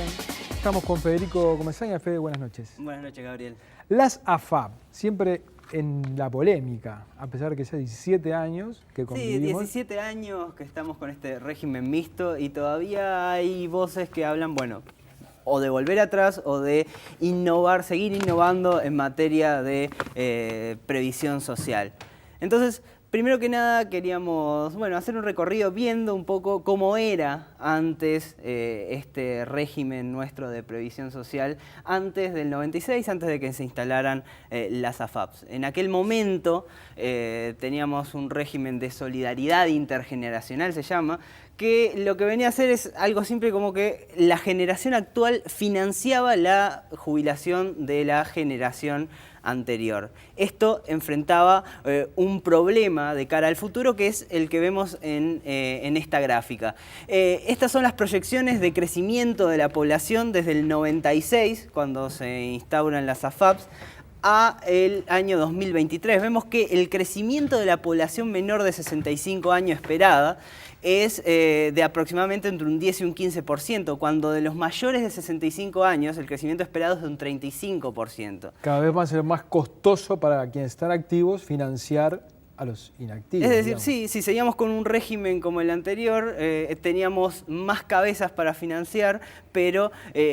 Bien. Estamos con Federico Comesaña. Fede, buenas noches. Buenas noches, Gabriel. Las AFAP, siempre en la polémica, a pesar de que ya 17 años que convivimos. Sí, 17 años que estamos con este régimen mixto y todavía hay voces que hablan, bueno, o de volver atrás o de innovar, seguir innovando en materia de previsión social. Entonces, primero que nada queríamos, bueno, hacer un recorrido viendo un poco cómo era antes este régimen nuestro de previsión social, antes del 96, antes de que se instalaran las AFAPs. En aquel momento teníamos un régimen de solidaridad intergeneracional, se llama, que lo que venía a hacer es algo simple como que la generación actual financiaba la jubilación de la generación anterior. Esto enfrentaba un problema de cara al futuro que es el que vemos en esta gráfica. Estas son las proyecciones de crecimiento de la población desde el 96, cuando se instauran las AFAPs, a el año 2023. Vemos que el crecimiento de la población menor de 65 años esperada es de aproximadamente entre un 10 y un 15%, cuando de los mayores de 65 años el crecimiento esperado es de un 35%. Cada vez va a ser más costoso para quienes están activos financiar a los inactivos. Es decir, digamos. sí, si seguíamos con un régimen como el anterior, teníamos más cabezas para financiar, pero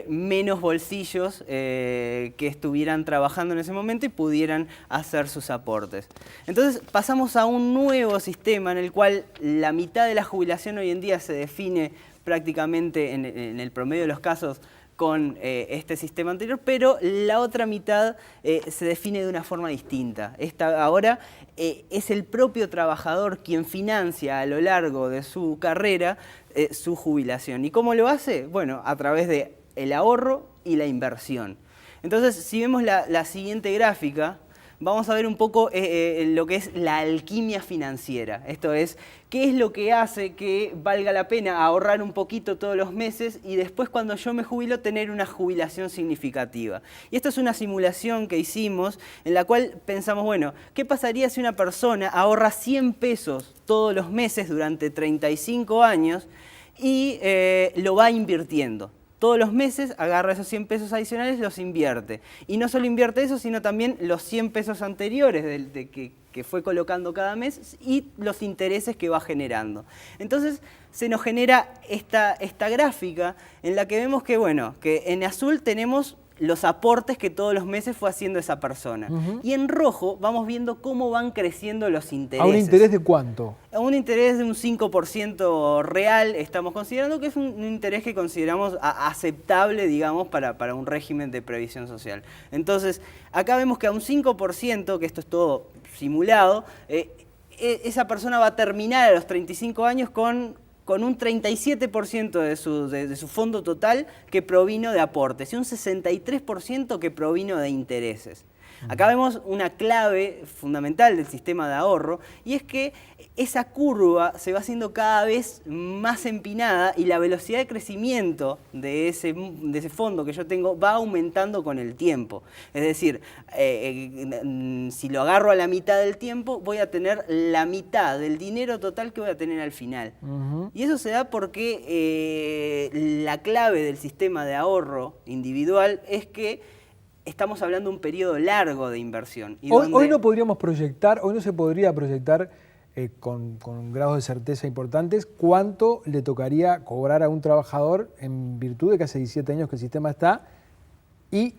menos bolsillos que estuvieran trabajando en ese momento y pudieran hacer sus aportes. Entonces pasamos a un nuevo sistema en el cual la mitad de la jubilación hoy en día se define prácticamente en el promedio de los casos con este sistema anterior, pero la otra mitad se define de una forma distinta. Ahora es el propio trabajador quien financia a lo largo de su carrera su jubilación. ¿Y cómo lo hace? Bueno, a través del ahorro y la inversión. Entonces, si vemos la siguiente gráfica, vamos a ver un poco lo que es la alquimia financiera. Esto es, qué es lo que hace que valga la pena ahorrar un poquito todos los meses y después cuando yo me jubilo tener una jubilación significativa. Y esto es una simulación que hicimos en la cual pensamos, bueno, ¿qué pasaría si una persona ahorra 100 pesos todos los meses durante 35 años y lo va invirtiendo? Todos los meses agarra esos 100 pesos adicionales, los invierte. Y no solo invierte eso, sino también los 100 pesos anteriores que fue colocando cada mes y los intereses que va generando. Entonces se nos genera esta gráfica en la que vemos que, bueno, que en azul tenemos los aportes que todos los meses fue haciendo esa persona. Y en rojo vamos viendo cómo van creciendo los intereses. ¿A un interés de cuánto? A un interés de un 5% real estamos considerando que es un interés que consideramos aceptable, digamos, para un régimen de previsión social. Entonces, acá vemos que a un 5%, que esto es todo simulado, esa persona va a terminar a los 35 años con un 37% de su fondo total que provino de aportes y un 63% que provino de intereses. Acá vemos una clave fundamental del sistema de ahorro y es que esa curva se va haciendo cada vez más empinada y la velocidad de crecimiento de ese fondo que yo tengo va aumentando con el tiempo. Es decir, si lo agarro a la mitad del tiempo voy a tener la mitad del dinero total que voy a tener al final. Y eso se da porque la clave del sistema de ahorro individual es que estamos hablando de un periodo largo de inversión. Y Hoy no podríamos proyectar, hoy no se podría proyectar con grados de certeza importantes cuánto le tocaría cobrar a un trabajador en virtud de que hace 17 años que el sistema está y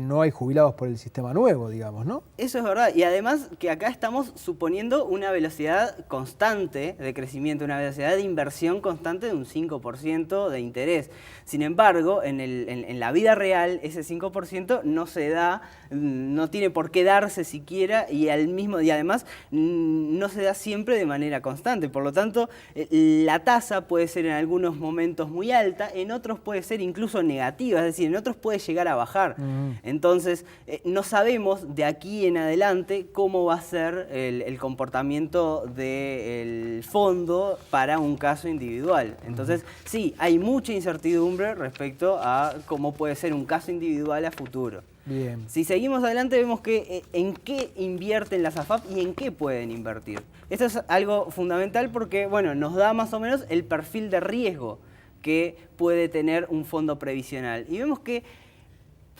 no hay jubilados por el sistema nuevo, digamos, ¿no? Eso es verdad. Y además que acá estamos suponiendo una velocidad constante de crecimiento, una velocidad de inversión constante de un 5% de interés. Sin embargo, en la vida real ese 5% no se da, no tiene por qué darse siquiera y además no se da siempre de manera constante. Por lo tanto, la tasa puede ser en algunos momentos muy alta, en otros puede ser incluso negativa, es decir, en otros puede llegar a bajar. Entonces, no sabemos de aquí en adelante cómo va a ser el comportamiento del fondo para un caso individual. Entonces, sí, hay mucha incertidumbre respecto a cómo puede ser un caso individual a futuro. Bien. Si seguimos adelante vemos que en qué invierten las AFAP y en qué pueden invertir. Esto es algo fundamental porque, bueno, nos da más o menos el perfil de riesgo que puede tener un fondo previsional. Y vemos que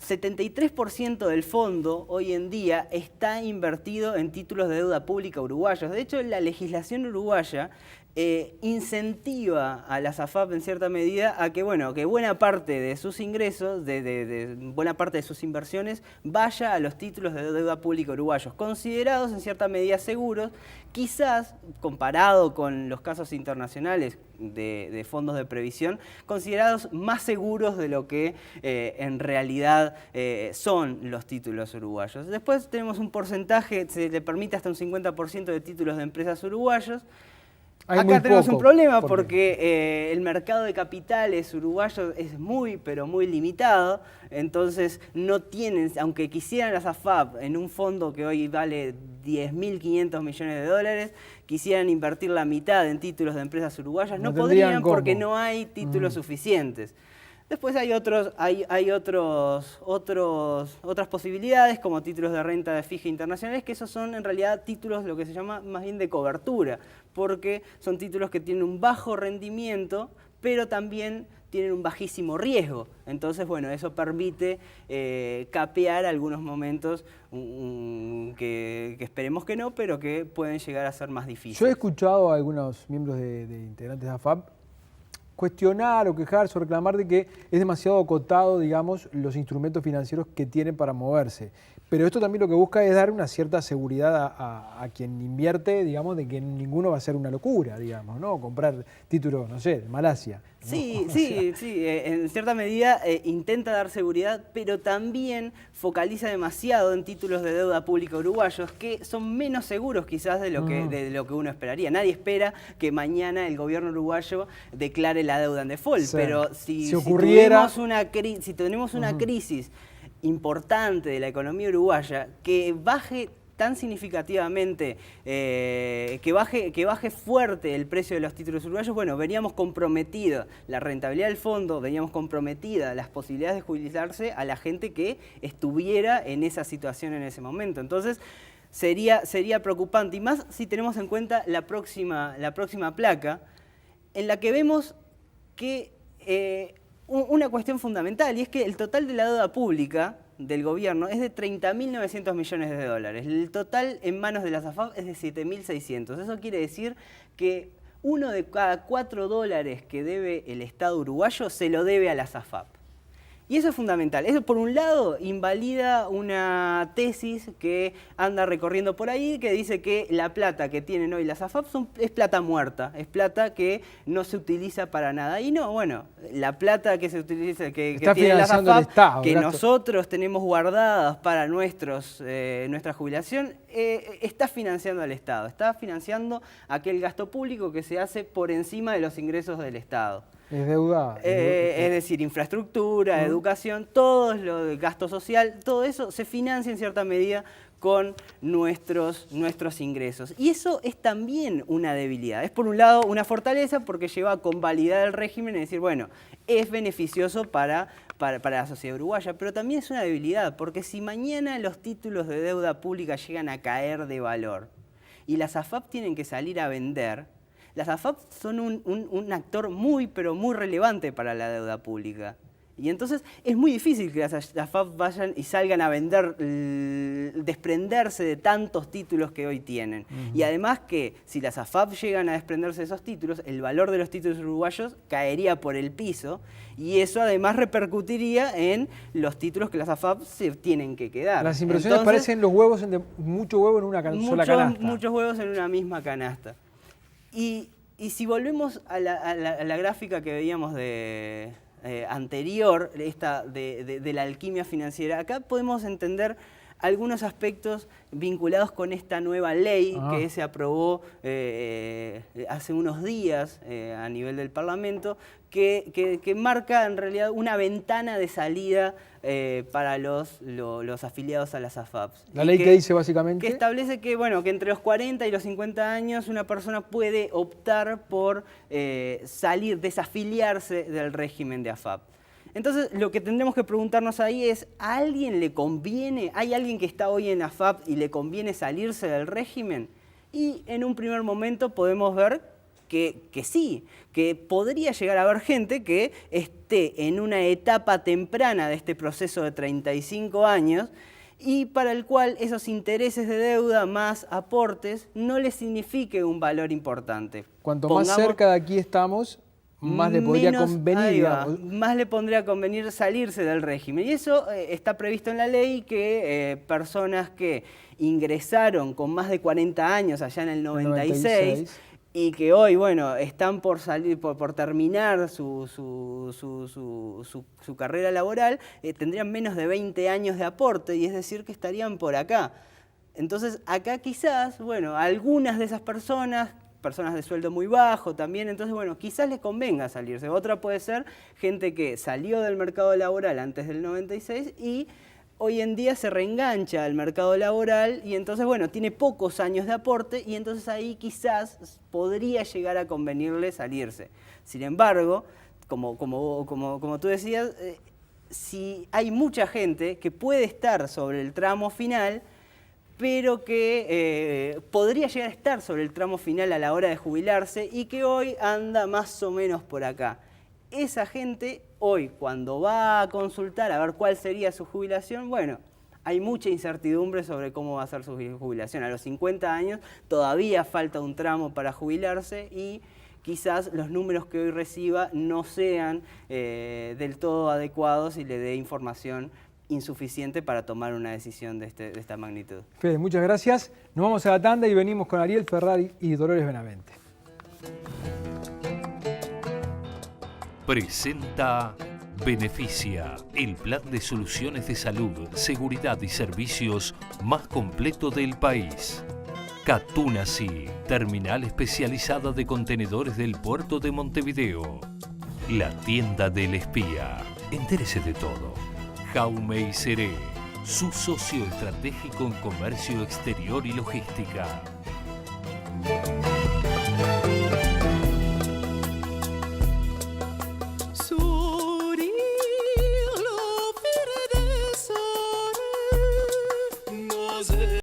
73% del fondo hoy en día está invertido en títulos de deuda pública uruguayos. De hecho, la legislación uruguaya incentiva a las AFAP en cierta medida a que, bueno, que buena parte de sus ingresos, buena parte de sus inversiones vaya a los títulos de deuda pública uruguayos, considerados en cierta medida seguros, quizás comparado con los casos internacionales de fondos de previsión, considerados más seguros de lo que en realidad son los títulos uruguayos. Después tenemos un porcentaje, se le permite hasta un 50% de títulos de empresas uruguayos. Acá tenemos un problema porque el mercado de capitales uruguayos es muy, pero muy limitado, entonces no tienen, aunque quisieran las AFAP en un fondo que hoy vale 10.500 millones de dólares, quisieran invertir la mitad en títulos de empresas uruguayas, no podrían porque no hay títulos suficientes. Después hay otras posibilidades, como títulos de renta fija internacionales, que esos son en realidad títulos, lo que se llama más bien de cobertura, porque son títulos que tienen un bajo rendimiento, pero también tienen un bajísimo riesgo. Entonces, bueno, eso permite capear algunos momentos que esperemos que no, pero que pueden llegar a ser más difíciles. Yo he escuchado a algunos miembros de integrantes de AFAP cuestionar o quejarse o reclamar de que es demasiado acotado, digamos, los instrumentos financieros que tienen para moverse. Pero esto también lo que busca es dar una cierta seguridad a quien invierte, digamos, de que ninguno va a ser una locura, digamos, ¿no? Comprar títulos, no sé, de Malasia. ¿No? Sí, en cierta medida intenta dar seguridad, pero también focaliza demasiado en títulos de deuda pública uruguayos que son menos seguros quizás de lo que uno esperaría. Nadie espera que mañana el gobierno uruguayo declare la deuda en default, sí. Pero si tenemos una crisis importante de la economía uruguaya que baje tan significativamente, que baje fuerte el precio de los títulos uruguayos, bueno, veríamos comprometida la rentabilidad del fondo, veríamos comprometida las posibilidades de jubilarse a la gente que estuviera en esa situación en ese momento. Entonces, sería preocupante, y más si tenemos en cuenta la próxima placa, en la que vemos que una cuestión fundamental, y es que el total de la deuda pública del gobierno es de 30.900 millones de dólares. El total en manos de las AFAP es de 7.600. Eso quiere decir que 1 de cada 4 dólares que debe el Estado uruguayo se lo debe a las AFAP. Y eso es fundamental. Eso, por un lado, invalida una tesis que anda recorriendo por ahí, que dice que la plata que tienen hoy las AFAP es plata muerta, es plata que no se utiliza para nada. Y no, bueno, la plata que se utiliza, que tienen las AFAP, Estado, que nosotros tenemos guardadas para nuestra jubilación, está financiando al Estado, está financiando aquel gasto público que se hace por encima de los ingresos del Estado. Es deuda. Es decir, infraestructura, educación, todo lo de gasto social, todo eso se financia en cierta medida con nuestros ingresos. Y eso es también una debilidad. Es por un lado una fortaleza porque lleva a convalidar el régimen y decir, bueno, es beneficioso para la sociedad uruguaya, pero también es una debilidad porque si mañana los títulos de deuda pública llegan a caer de valor y las AFAP tienen que salir a vender, las AFAP son un actor muy, pero muy relevante para la deuda pública. Y entonces es muy difícil que las AFAP vayan y salgan a vender, desprenderse de tantos títulos que hoy tienen. Y además que si las AFAP llegan a desprenderse de esos títulos, el valor de los títulos uruguayos caería por el piso y eso además repercutiría en los títulos que las AFAP se tienen que quedar. Las inversiones parecen los huevos, mucho huevo en una sola canasta. Muchos huevos en una misma canasta. Y si volvemos a la gráfica que veíamos anterior, esta de la alquimia financiera, acá podemos entender algunos aspectos vinculados con esta nueva ley que se aprobó hace unos días a nivel del Parlamento, que marca en realidad una ventana de salida para los afiliados a las AFAPs. ¿La ley que dice básicamente? Que establece que, bueno, que entre los 40 y los 50 años una persona puede optar por desafiliarse del régimen de AFAP. Entonces, lo que tendremos que preguntarnos ahí es, ¿a alguien le conviene? ¿Hay alguien que está hoy en AFAP y le conviene salirse del régimen? Y en un primer momento podemos ver que sí, que podría llegar a haber gente que esté en una etapa temprana de este proceso de 35 años y para el cual esos intereses de deuda más aportes no les signifique un valor importante. Cuanto más cerca de aquí estamos, más le podría convenir. Más le pondría convenir salirse del régimen. Y eso está previsto en la ley, que personas que ingresaron con más de 40 años allá en el 96 y que hoy, bueno, están por salir, por terminar su carrera laboral, tendrían menos de 20 años de aporte, y es decir que estarían por acá. Entonces, acá quizás, bueno, algunas de esas personas de sueldo muy bajo también, entonces, bueno, quizás les convenga salirse. Otra puede ser gente que salió del mercado laboral antes del 96 y hoy en día se reengancha al mercado laboral y entonces, bueno, tiene pocos años de aporte y entonces ahí quizás podría llegar a convenirle salirse. Sin embargo, como tú decías, si hay mucha gente que puede estar sobre el tramo final, pero que podría llegar a estar sobre el tramo final a la hora de jubilarse y que hoy anda más o menos por acá. Esa gente hoy, cuando va a consultar a ver cuál sería su jubilación, bueno, hay mucha incertidumbre sobre cómo va a ser su jubilación. A los 50 años todavía falta un tramo para jubilarse y quizás los números que hoy reciba no sean del todo adecuados y le dé información insuficiente para tomar una decisión de esta magnitud. Fede, muchas gracias. Nos vamos a la tanda y venimos con Ariel Ferrari y Dolores Benavente. Presenta Beneficia, el plan de soluciones de salud, seguridad y servicios más completo del país. Catunasi, terminal especializada de contenedores del puerto de Montevideo. La tienda del espía. Entérese de todo. Jaume y Seré, su socio estratégico en comercio exterior y logística.